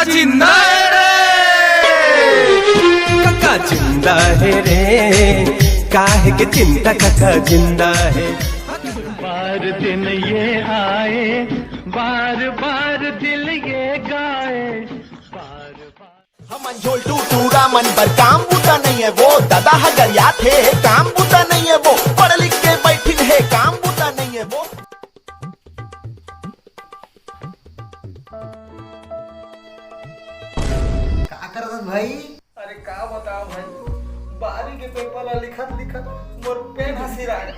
जिंदा है रे, काका जिंदा है रे, काहे के चिंता काका जिंदा है। बार दिन ये आए, बार बार दिल ये गाए, बार बार। हम अंजोल टूरा मन पर काम बूता नहीं है वो, दादा हगरिया थे काम बूता नहीं है वो, पढ़ लिख के बैठिन है काम बूता नहीं है वो। क्या करत भाई? अरे का बताओ भाई, बारी के पेपर ला लिखत लिखत मोर पेन हंसी रहा है,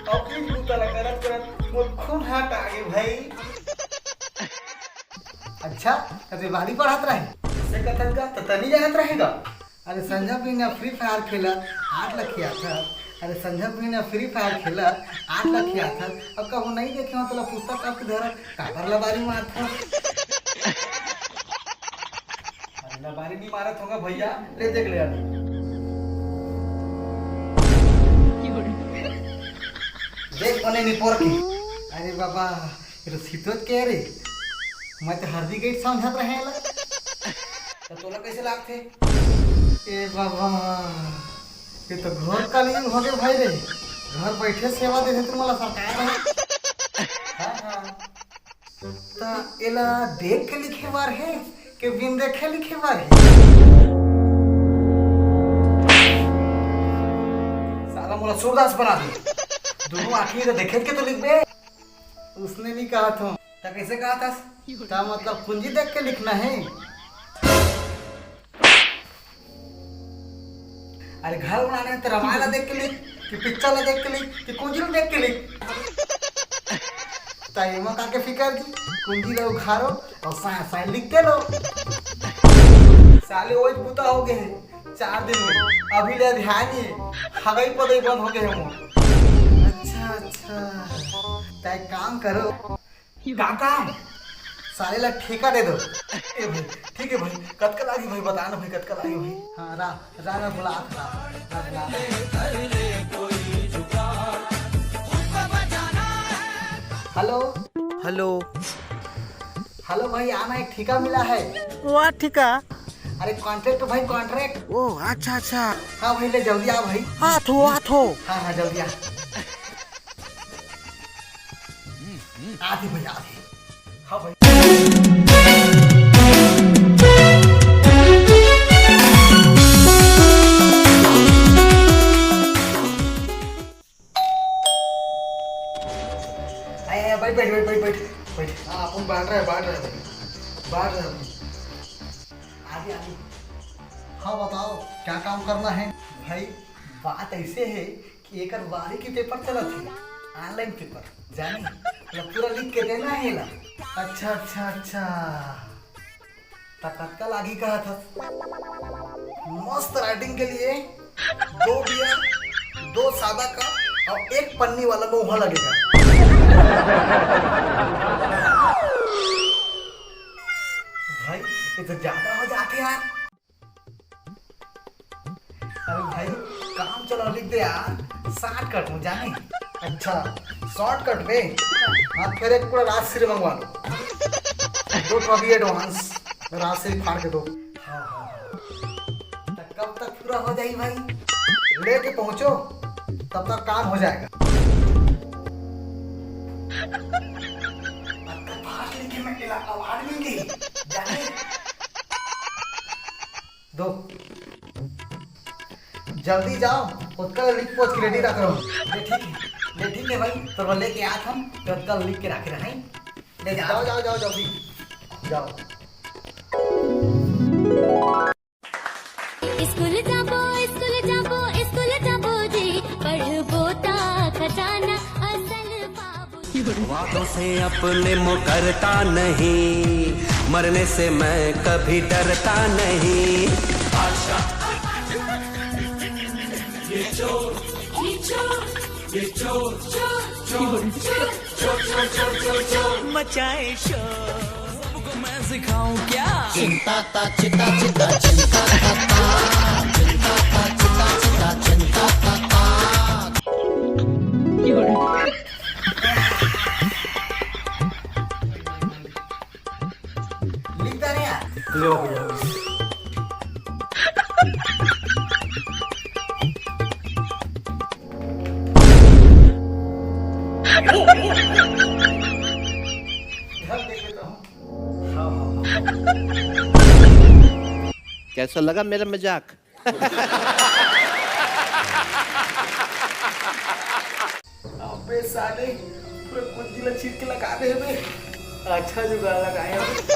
और फिर बुतला करत करत मोर खून हाथ आ गए भाई। अच्छा कभी बारी पढ़त रहे से कथन का तो तनी जानत रहेगा। अरे संजय भी ने फ्री फायर खेला 8 लाख किया था। अरे संजय भी ने फ्री फायर खेला 8 लाख किया था। अब कब नहीं देखे मतलब पुस्तक आपके धर काबर ला बारी मार था। अरे ना बारी नहीं मारत होगा भैया, ले देख ले अभी। देख बने नहीं पोर की। अरे बाबा ये तो सीतोत के रे, मैं तो हरदी गेट समझत रहे ला। तो तोला कैसे लागथे? ए बाबा ये तो घर का लिए हो गए भाई रे, घर बैठे सेवा देते तुम मला सरकार है। हाँ हाँ, ता एला देख के लिखे बार है कि बिन देखे लिखे बार है? साला मोला सूरदास बना दे। दोनों आखिर तो देखे के तो लिख बे। उसने नहीं कहा था। तो कैसे कहा था? ता मतलब कुंजी देख के लिखना है। अरे घर बनाने है तो रामायण ला देख के लिख कि पिक्चर ला देख के लिख कि कुंजी ला देख के लिख। ताइमा का के फिकर की कुंजी ला उखारो और साइन लिखते लो। साले ओज पुता हो गए हैं 4 दिन में, अभी ले ध्यान ही हवाई पदई बंद हो गए हैं मोर। अच्छा अच्छा ताई काम करो। का काम? सारे ला ठेका दे दो। ए भाई ठीक है भाई, कतका लागी भाई, बताना भाई कतका लागी भाई। हाँ रा बुला हेलो हेलो हेलो भाई आना एक ठेका मिला है। वाह ठिका। अरे कॉन्ट्रैक्ट भाई कॉन्ट्रैक्ट। ओ अच्छा अच्छा। हाँ भाई ले जल्दी आ भाई। हाथो हाथो। हाँ जल्दी आ। आधी भाई आधी। हाँ भाई बैठ बैठ बैठ बैठ बैठ बैठ। हाँ अपन बांट रहे भाई, बांट रहे आगे आगे। हाँ बताओ क्या काम करना है भाई? बात ऐसे है कि एक बारी की पेपर चला थी, ऑनलाइन पेपर जाने मतलब पूरा लिख के देना है ला। अच्छा अच्छा अच्छा तत्काल आगे कहा था मस्त राइटिंग के लिए 2 बियर 2 सादा का और 1 पन्नी वाला मोहा लगेगा। भाई ये तो ज्यादा हो जाते यार। अरे भाई काम चलो लिख दे यार, शॉर्टकट में जाने। अच्छा शॉर्टकट में हाँ फिर एक पूरा राजश्री मंगवा लो, 2 ट्रॉफी एडवांस राजश्री फाड़ के दो। हाँ हाँ कब तक पूरा हो जाएगी भाई? लेके पहुंचो तब तक काम हो जाएगा। लिखे में अवार्ड मिल गई जाने दो। जल्दी जाओ उसका लिख पोस्ट रेडी रख रहा हूँ। ले ठीक है भाई, तो लेके आ हम तो कल लिख के रखे रहे। ले जाओ जाओ जाओ जल्दी जाओ। स्कूल जाबो जी पढ़बो ता खजाना असल बाबू। वादों से अपने मुकरता नहीं, मरने से मैं कभी डरता नहीं। मचाए शोर, सबको मैं सिखाऊं क्या? चिंता ता चिता चिता चिंता ता चिंता ता चिता चिता चिंता ता। लिखता नहीं यार। ले भैया ध्यान देख लेता हूँ। हाँ हाँ हाँ कैसा लगा मेरा मजाक? अबे साले पूरे कुंजी ला चीर के लगा दे बे। अच्छा जुगाड़ लगाए हैं।